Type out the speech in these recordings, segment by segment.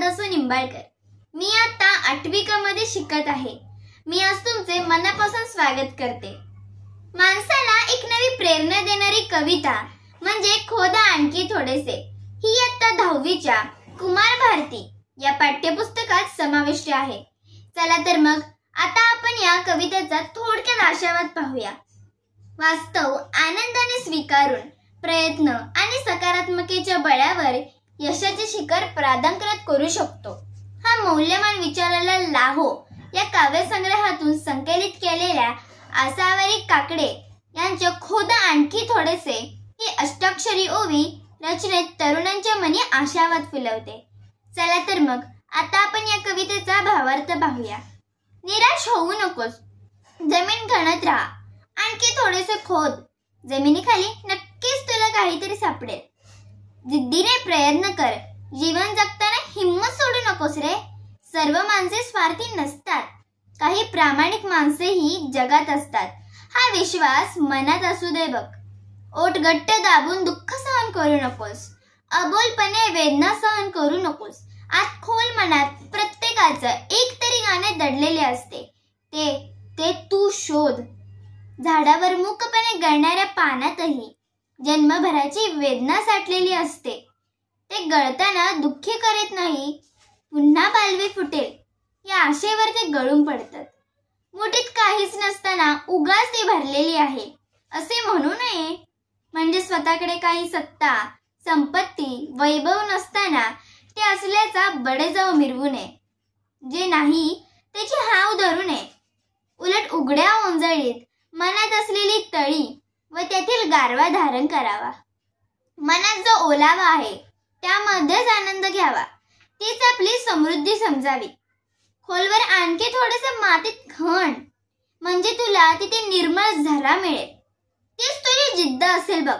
रामदास निंबाळकर। मी आता 8वी क मध्ये शिकत आहे। मी आज तुमचे मनापासून स्वागत करते। माणसाला एक नवी प्रेरणा देणारी कविता म्हणजे खोदा आणखी थोडेसे ही इयत्ता 10वीच्या कुमार भारती या पाठ्यपुस्तकात समाविष्ट आहे। चला तर मग आता आपण या कवितेचा थोडक्यात आशावाद पाहूया। वास्तव आनंदाने स्वीकारून प्रयत्न आणि सकारात्मकतेच्या बळावर यशाचे शिखर प्रादांकृत करू शकतो। हा मौल्यवान विचाराला लाहो या काव्यसंग्रहातून संकलित केलेल्या आसावरी काकडे यांचे खोदा आणखी थोडेसे ही अष्टाक्षरी ओवी रचनेत तरुणांच्या मनी आशावाद फुलवते। चला तर मग आता आपण या कवितेचा भावार्थ पाहूया। निराश होऊ नकोस, जमीन खणत राहा, आणखी थोडेसे खोद, जमिनीखाली नक्कीच तुला काहीतरी सापडेल। जिद्दीने प्रयत्न कर, जीवन जगताना हिम्मत सोडू नकोस रे। सर्व माणसे स्वार्थी नसतात, काही प्रामाणिक माणसेही जगात असतात। हा विश्वास मनात असू दे बघ। ओठ घट्ट दाबून दुःख सहन करू नकोस, अबोलपणे वेदना सहन करू नकोस। आत खोल मनात प्रत्येकाचं एक तरी गाणे दडलेले असते, ते तू शोध। झाडावर मूकपणे गळणाऱ्या पानातही जन्मभराची वेदना साठलेली असते। ते गळताना दुःखी करीत नाही, पुन्हा पालवी फुटेल या आशेवर ते गळून पडतात। मुठीत काहीच नसताना उगाच ती भरलेली आहे असे म्हणू नये। म्हणजे स्वतःकडे काही सत्ता, संपत्ती, वैभव नसताना ते असल्याचा बडेजाव मिरवू नये। जे नाही त्याची हाव धरू नये। उलट उघड्या ओंजळीत मनात असलेली तळी व त्यातील गारवा धारण करावा। मनात जो ओलावा आहे त्यामध्येच आनंद घ्यावा, तीच आपली समृद्धी समजावी। खोलवर आणखी थोडेसे मातीत खण, म्हणजे तुला तिथे निर्मळ झरा मिळेल। तीच तुझी जिद्द असेल बघ।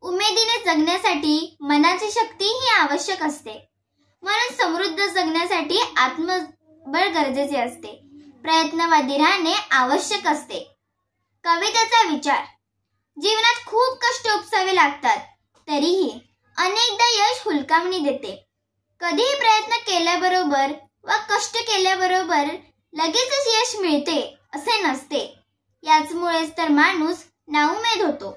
उमेदीने जगण्यासाठी मनाची शक्ती ही आवश्यक असते, म्हणून समृद्ध जगण्यासाठी आत्मबळ गरजेचे असते। प्रयत्नवादी राहणे आवश्यक असते। कवितेचा विचार। जीवनात खूप कष्ट उपसावे लागतात, तरीही अनेकदा यश हुलकावणी देते। कधीही प्रयत्न केल्याबरोबर व कष्ट केल्याबरोबर लगेचच यश मिळते असे नसते। याचमुळेच तर माणूस नाउमेद होतो।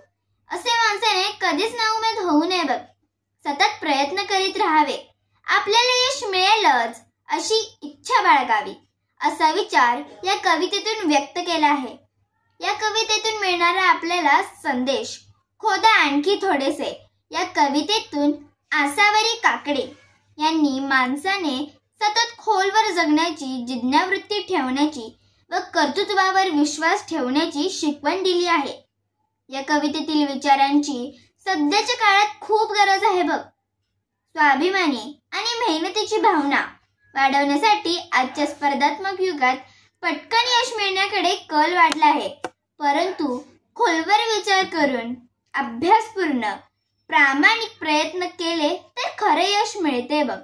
असे माणसाने कधीच नाउमेद होऊ नये बघ। सतत प्रयत्न करीत राहावे, आपल्याला यश मिळेलच अशी इच्छा बाळगावी, असा विचार या कवितेतून व्यक्त केला आहे। या कवितेतून मिळणारा आपल्याला संदेश खोदा आणखी थोडेसे या कवितेतून आसावरी काकडे यांनी माणसाने सतत खोलवर जगण्याची, जिज्ञावृत्ती ठेवण्याची व कर्तृत्वावर विश्वास ठेवण्याची शिकवण दिली आहे। या कवितेतील विचारांची सध्याच्या काळात खूप गरज आहे बघ। स्वाभिमानी आणि मेहनतीची भावना वाढवण्यासाठी आजच्या स्पर्धात्मक युगात पटकन यश मिळण्याकडे कल वाढला आहे, परंतु खोलवर विचार करून अभ्यासपूर्ण प्रामाणिक प्रयत्न केले तर खरे यश मिळते बघ।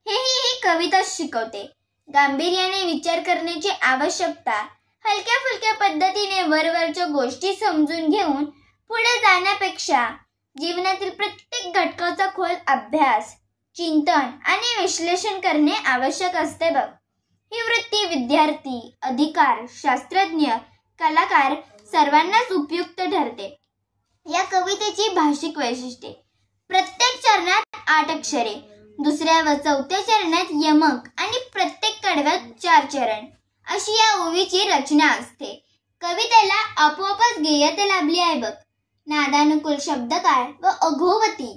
हेही ही कविता शिकवते। गांभीर्याने विचार करण्याची आवश्यकता, हलक्या फुलक्या पद्धतीने वरवरच्या गोष्टी समजून घेऊन पुढे जाण्यापेक्षा जीवनातील प्रत्येक घटकाचा खोल अभ्यास, चिंतन आणि विश्लेषण करणे आवश्यक असते बघ। ही वृत्ती विद्यार्थी, अधिकार, शास्त्रज्ञ, कलाकार सर्वांनाच उपयुक्त ठरते। या कवितेची भाषिक वैशिष्ट्ये। प्रत्येक चरणात 8 अक्षरे, दुसऱ्या व चौथ्या चरणात यमक आणि प्रत्येक कडव्यात 4 चरण अशी या ओवीची रचना असते। कवितेला आपोआपच गेयता लाभली आहे बघ। नादानुकूल शब्दकाळ व अघोवती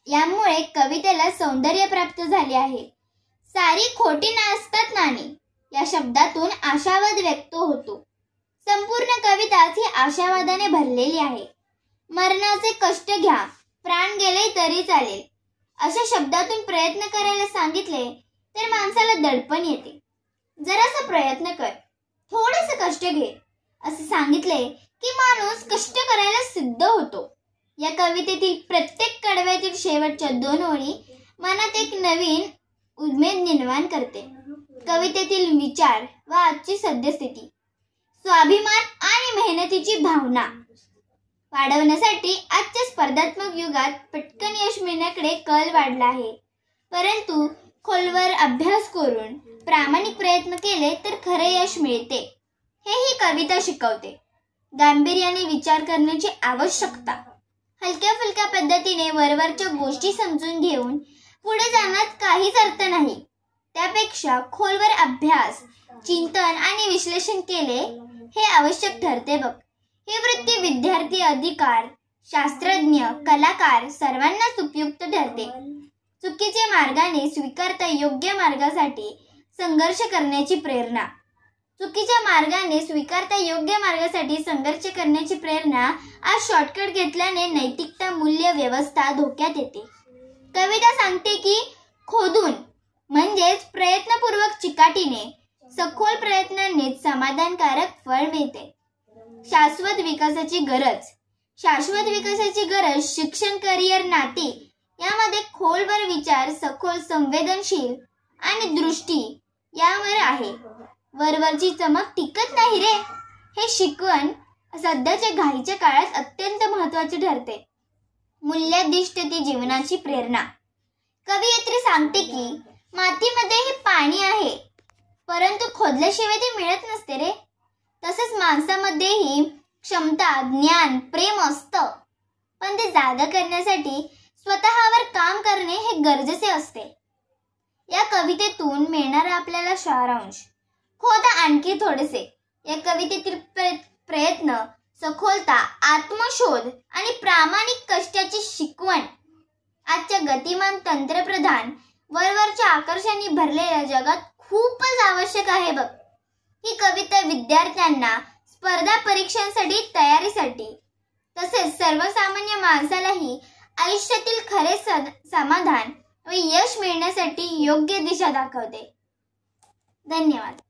यामुळे कवितेला सौंदर्य प्राप्त झाले आहे। सारी खोटी नसतात नाणी या शब्दातून आशावाद व्यक्त होतो। संपूर्ण कविताच ही आशावादाने भरलेली आहे। मरणाचे कष्ट घ्या, प्राण गेले तरी चालेल अशा शब्दातून प्रयत्न करायला सांगितले तर माणसाला दडपण येते। जरासा प्रयत्न कर, थोडेसे कष्ट घे असे सांगितले की माणूस कष्ट करायला सिद्ध होतो। या कवितेतील प्रत्येक कडव्यातील शेवटच्या 2 ओळी मनात एक नवीन उमेद निर्माण करते। कवितेतील विचार व आजची सद्यस्थिती। स्वाभिमान आणि मेहनतीची भावना वाढवण्यासाठी आजच्या स्पर्धात्मक युगात पटकन यश मिळण्याकडे कल वाढला आहे, परंतु खोलवर अभ्यास करून प्रामाणिक प्रयत्न केले तर खरे यश मिळते, हे ही कविता शिकवते. गांभीर्याने विचार करण्याची आवश्यकता. हलक्या फुलक्या पद्धतीने वरवरच्या गोष्टी समजून घेऊन पुढे जाण्यात काहीच अर्थ नाही. त्यापेक्षा खोलवर अभ्यास, चिंतन आणि विश्लेषण केले हे आवश्यक ठरते बघ. ही वृत्ती विद्यार्थी, अधिकार, शास्त्रज्ञ, कलाकार सर्वांनाच उपयुक्त ठरते. चुकीच्या मार्गाने स्वीकारता योग्य मार्गासाठी संघर्ष करण्याची प्रेरणा. चुकीच्या मार्गाने स्वीकारता योग्य मार्गासाठी संघर्ष करण्याची प्रेरणा. आज शॉर्टकट घेतल्याने नैतिकता, मूल्य व्यवस्था धोक्यात येते. कविता सांगते की खोदून म्हणजेच प्रयत्नपूर्वक, चिकाटीने, सखोल प्रयत्नांनीच समाधानकारक फळ मिळते. शाश्वत विकासाची गरज. शाश्वत विकासाची गरज शिक्षण, करिअर, नाती यामध्ये खोलवर विचार, सखोल, संवेदनशील आणि दृष्टी यावर आहे. वरवरची चमक टिकत नाही रे. हे शिकवण सध्याच्या घाईच्या काळात अत्यंत महत्त्वाचे ठरते. मूल्याधिष्ठ ती जीवनाची प्रेरणा. कवयित्री सांगते की मातीमध्ये हे पाणी आहे, परंतु खोदल्याशिवाय ते मिळत नसते रे. तसेच माणसामध्येही क्षमता, ज्ञान, प्रेम असतं, पण ते जागा करण्यासाठी स्वतःवर काम करणे हे गरजेचे असते. या कवितेतून मिळणारा आपल्याला सारांश. खोदा आणखी थोडेसे. या कवितेतील प्रयत्न, सखोलता, आत्मशोध आणि प्रामाणिक कष्टाची शिकवण आजच्या गतिमान, तंत्रप्रधान, वरवरच्या आकर्षाने भरलेल्या जगात खूपच आवश्यक आहे बघ. ही कविता विद्यार्थ्यांना स्पर्धा परीक्षांसाठी, तयारीसाठी तसेच सर्वसामान्य माणसालाही आयुष्यातील खरे समाधान व यश मिळण्यासाठी योग्य दिशा दाखवते. धन्यवाद.